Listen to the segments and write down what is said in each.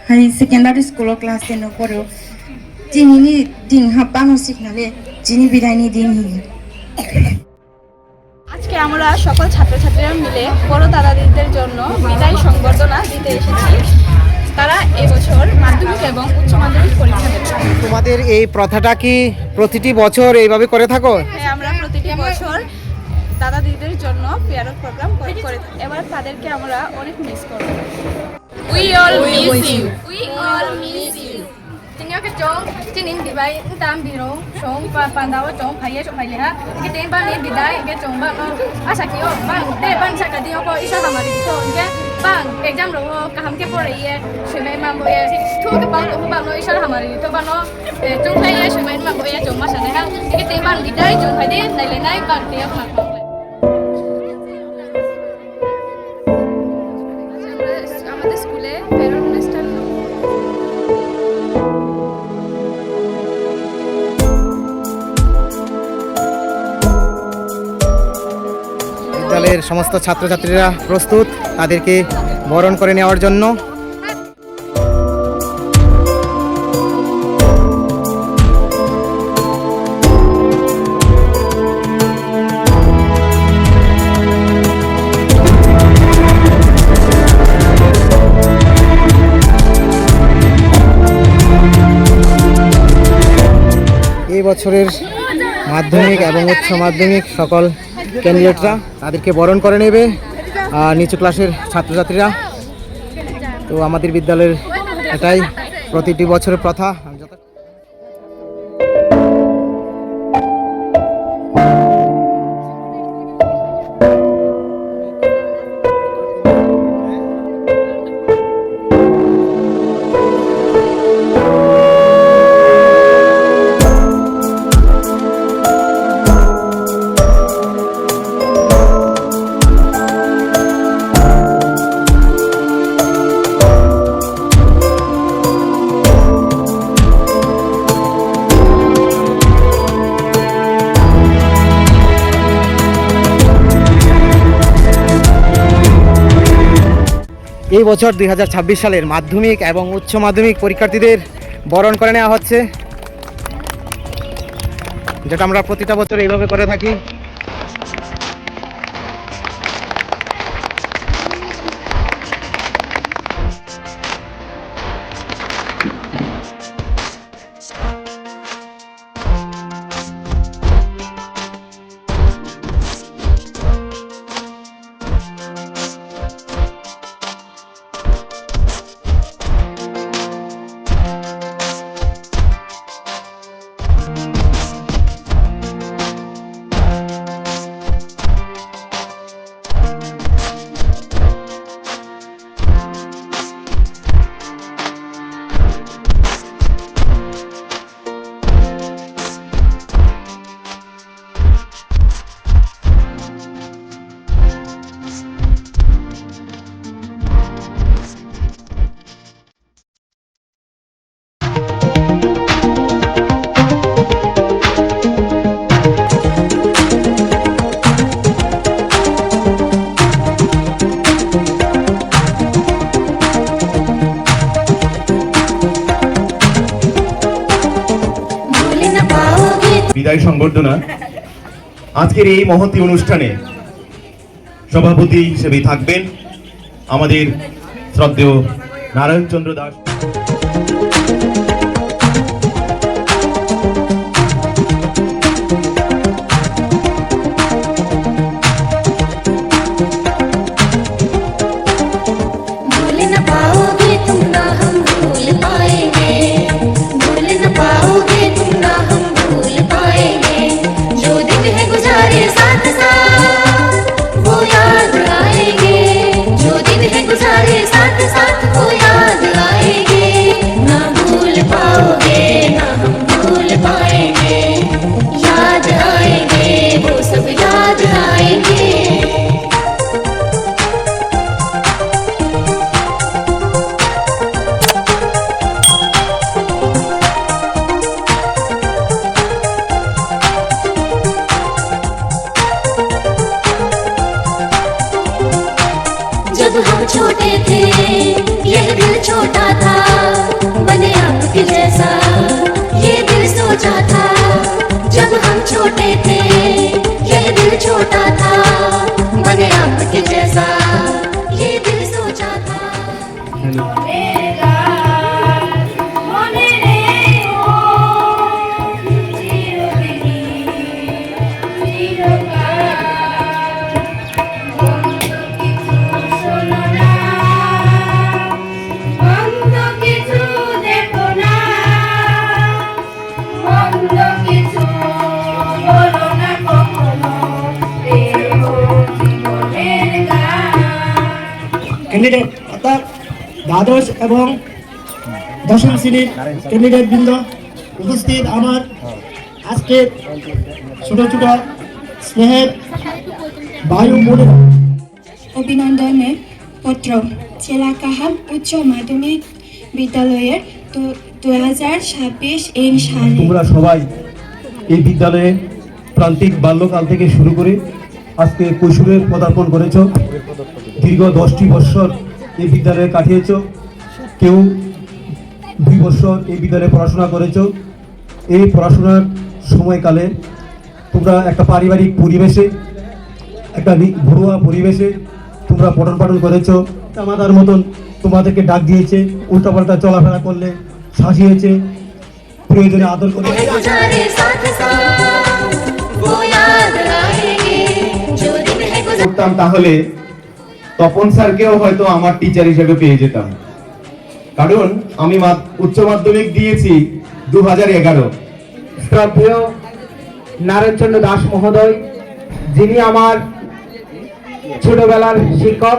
hai secondary school class 10 no poro jini din hapano signale jini bidaini din hi আজকে আমরা সকল ছাত্রছাত্রীরা মিলে বড় দাদাদিদের জন্য বিদায় সংবর্ধনা দিতে এসেছি। তারা এবছর মাধ্যমিক এবং উচ্চ মাধ্যমিক পরীক্ষা দেবে। তোমাদের এই প্রথাটা কি প্রতিটি বছর এইভাবে করে থাকো? হ্যাঁ, আমরা প্রতিটি বছর দাদাদিদের জন্য পেয়ারক প্রোগ্রাম করে থাকি। এবার তাদেরকে আমরা অনেক মিস করব। We all miss you. We all miss you. Chính cái chỗ trên những bị bay tam bị rong sống và bàn đầu chỗ phải vậy chỗ phải vậy ha cái tên ban này bị đái cái chỗ bạn à sao kiểu bạn để bạn sao cái điều có ít sao mà đi thôi cái bạn exam rồi cả ham cái bồi ấy sự mấy mà bồi ấy thu cái bạn của bạn nó ít sao mà đi thôi bạn nó chúng thấy ấy sự mấy mà bồi ấy chỗ mà sao này ha cái tên bạn bị đái chúng phải đi này lên này bạn đi mà আমাদের স্কুলে ফেরত অনুষ্ঠান বিদ্যালয়ের সমস্ত ছাত্রছাত্রীরা প্রস্তুত তাদেরকে বরণ করে নেওয়ার জন্য। এই বছরের মাধ্যমিক এবং উচ্চ মাধ্যমিক সকল ক্যান্ডিডেটরা তাদেরকে বরণ করে নেবে নিচু ক্লাসের ছাত্রছাত্রীরা। তো আমাদের বিদ্যালয়ের এটাই প্রতিটি বছরের প্রথা। এই বছর 2026 সালের মাধ্যমিক এবং উচ্চ মাধ্যমিক পরীক্ষার্থীদের বরণ করে নেওয়া হচ্ছে, যেটা আমরা প্রতিটা বছর এইভাবে করে থাকি। বিদায় সংবর্ধনা আজকের এই মহতী অনুষ্ঠানে সভাপতি হিসেবে থাকবেন আমাদের শ্রদ্ধেয় নারায়ণ চন্দ্র দাস। साथ साथ वो याद आएंगे ना भूल ক্যান্ডিডেট অর্থাৎ দ্বাদশ এবং দশম শ্রেণীর ক্যান্ডিডেট বৃন্দ উপস্থিত আমার আজকের ছোট ছোট স্নেহের বায়ু বোনেরা, অভিনন্দনের পত্র জেলা কাহাম উচ্চ মাধ্যমিক বিদ্যালয়ের 2026 সালে তোমরা সবাই এই বিদ্যালয়ে প্রান্তিক বাল্যকাল থেকে শুরু করে আজকে কৈশোরের পদার্পণ করেছ। দীর্ঘ 10টি বৎসর এই বিদ্যালয়ে কাটিয়েছ, কেউ 2 বছর এই বিদ্যালয়ে পড়াশোনা করেছ। এই পড়াশোনার সময়কালে তোমরা একটা পারিবারিক পরিবেশে, একটা ঘরোয়া পরিবেশে তোমরা পঠন পাঠন করেছ। আমাদের মতন তোমাদেরকে ডাক দিয়েছে, উল্টাপাল্টা চলাফেরা করলে শাসিয়েছে, প্রয়োজনে আদর করে করতাম, তাহলে তপন স্যারকেও হয়তো আমার টিচার হিসেবে পেয়ে যেতাম, কারণ আমি উচ্চ মাধ্যমিক দিয়েছি 2011। শ্রদ্ধেয় নারায়ণচন্দ্র দাস মহোদয়, যিনি আমার ছোটবেলার শিক্ষক,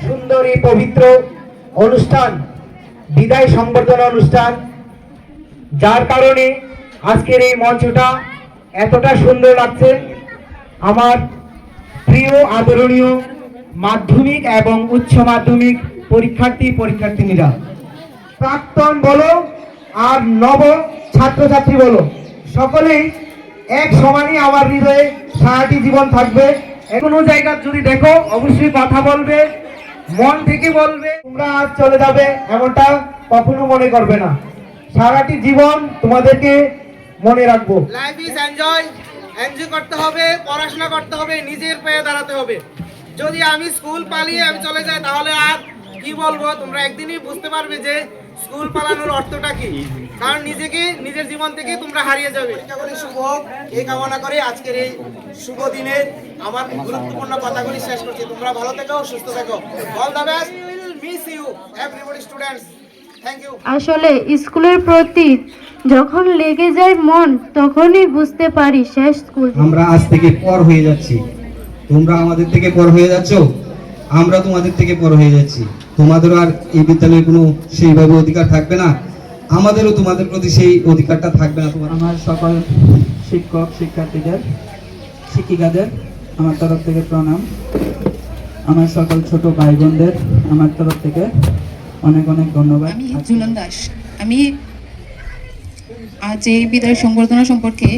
সুন্দরী পবিত্র অনুষ্ঠান, বিদায় সংবর্ধনা অনুষ্ঠান, যার কারণে আজকের এই মঞ্চটা এতটা সুন্দর লাগছে। আমার প্রিয় আদরণীয় মাধ্যমিক এবং উচ্চ মাধ্যমিক পরীক্ষার্থীরা, প্রাক্তন বলো আর নব ছাত্রছাত্রী বলো, সকলেই এক সমানই আমার হৃদয়ে সারাটি জীবন থাকবে। কোনো জায়গা যদি দেখো অবশ্যই কথা বলবে, মন থেকে বলবে। তোমরা আজ চলে যাবে এমনটা কখনো মনে করবে না, সারাটি জীবন তোমাদেরকে মনে রাখবো। লাইফ ইজ এনজয় করতে হবে, পড়াশোনা করতে হবে, নিজের পায়ে দাঁড়াতে হবে। যদি আমি স্কুল পালিয়ে আমি চলে যাই তাহলে আর কি বলবো, তোমরা একদিনই বুঝতে পারবে যে স্কুল পালানোর অর্থটা কি, কারণ নিজের জীবন থেকে তোমরা হারিয়ে যাবে। শুভ হোক এই কামনা করে আজকের এই শুভ দিনে আমার গুরুত্বপূর্ণ কথাগুলি শেষ করছি। তোমরা ভালো থেকো, সুস্থ থেকো। All the best, we will miss you everybody students. Thank you. আসলে স্কুলের প্রতি যখন লেগে যায় মন, তখনই বুঝতে পারি শেষ স্কুল। আমরা আজ থেকে পর হয়ে যাচ্ছি, তোমরা আমাদের থেকে পর হয়ে যাচ্ছ, আমরা তোমাদের থেকে পর হয়ে যাচ্ছি। তোমাদেরও আর এই বিদ্যালয়ে কোনো সেইভাবে অধিকার থাকবে না, আমাদেরও তোমাদের প্রতি সেই অধিকারটা থাকবে না। আমার সকল শিক্ষক শিক্ষার্থীদের শিক্ষিকাদের আমার তরফ থেকে প্রণাম। আমার সকল ছোট ভাই বোনদের আমার তরফ থেকে অনেক অনেক ধন্যবাদ। আমি জুলন দাস। আমি আজ এই বিদ্যালয় সংবর্ধনা সম্পর্কে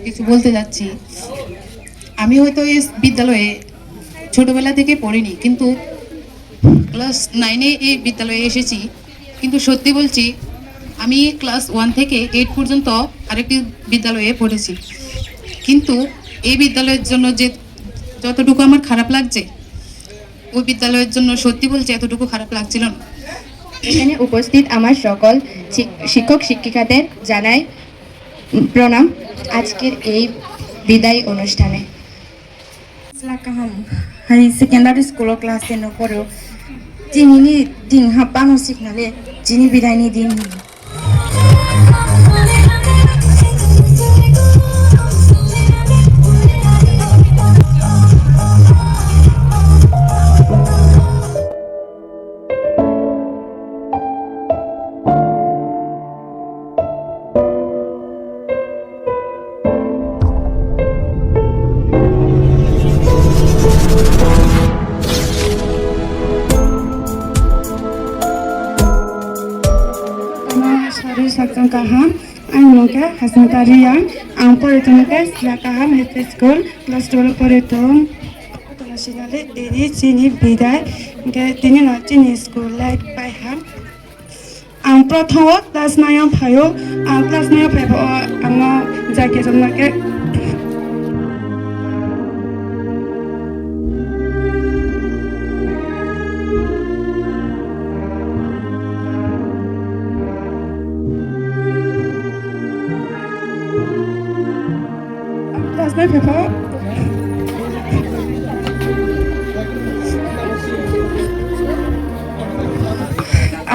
কিছু বলতে যাচ্ছি। আমি হয়তো এই বিদ্যালয়ে ছোটবেলা থেকে পড়িনি, কিন্তু ক্লাস 9-এ এই বিদ্যালয়ে এসেছি। কিন্তু সত্যি বলছি, আমি ক্লাস 1 থেকে 8 পর্যন্ত আরেকটি বিদ্যালয়ে পড়েছি, কিন্তু এই বিদ্যালয়ের জন্য যে যতটুকু আমার খারাপ লাগছে, ওই বিদ্যালয়ের জন্য সত্যি বলছি এতটুকু খারাপ লাগছিল না। এখানে উপস্থিত আমার সকল শিক্ষক শিক্ষিকাদের জানাই প্রণাম আজকের এই বিদায় অনুষ্ঠানে। Selakaham hari secondary school class 10 poro jini ni ding hapano signale jini bidai ni ding Selakaham Anuka Hasnataria Amporitunaka Selakaham High School class 12 পড়তাম। Internationally Didi Chini Bidai Dini na Chini School like by ham প্রথম class 9 ভাইও class 9 ভাইও আমার জায়গা জন্যকে class 9 ভাইও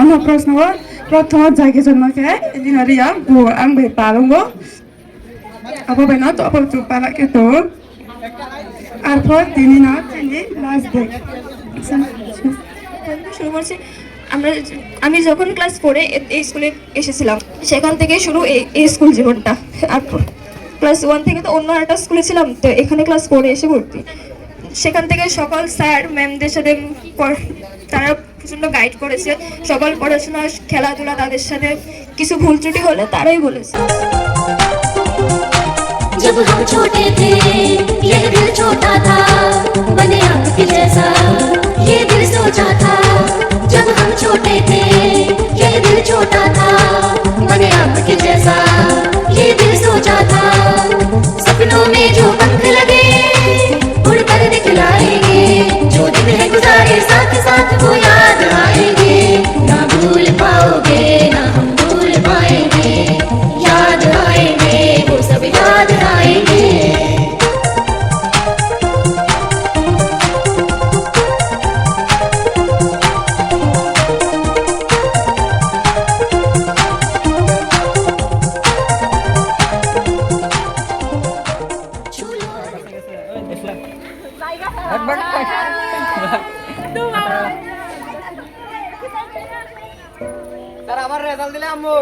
আমার প্রশ্ন প্রথম জায়গা জন্মকে দিনারিয়া গো আং বে পালঙ্গো আবো বেনা তো আবো চুপ পালা কে তো আর পর তিনি লাস্ট ডে সেখান থেকে শুরু করছি। আমি যখন ক্লাস 4-এ এই স্কুলে এসেছিলাম, সেখান থেকে শুরু এই স্কুল জীবনটা। আর ক্লাস 1 থেকে তো অন্য একটা স্কুলে ছিলাম, তো এখানে ক্লাস 4-এ এসে ভর্তি। সেখান থেকে সকল স্যার ম্যামদের সাথে তারা প্রচণ্ড গাইড করেছে, সকল পড়াশোনা খেলাধুলা তাদের সাথে কিছু ভুল ত্রুটি হলে তারাই বলেছে। जब हम छोटे थे ये दिल छोटा था, बने आपके जैसा ये दिल सोचा था। जब हम छोटे थे ये दिल छोटा था, बने आपके जैसा ये दिल सोचा था। सपनों में जो पंख लगे उड़कर दिखलाएंगे, जो दिन है गुजारे साथ साथ वो याद आएंगे। ना भूल पाओगे ना हम भूल पाएंगे, याद आएंगे वो सब याद आएंगे। স্যার, আমার রেজাল্ট দিলে আম্মু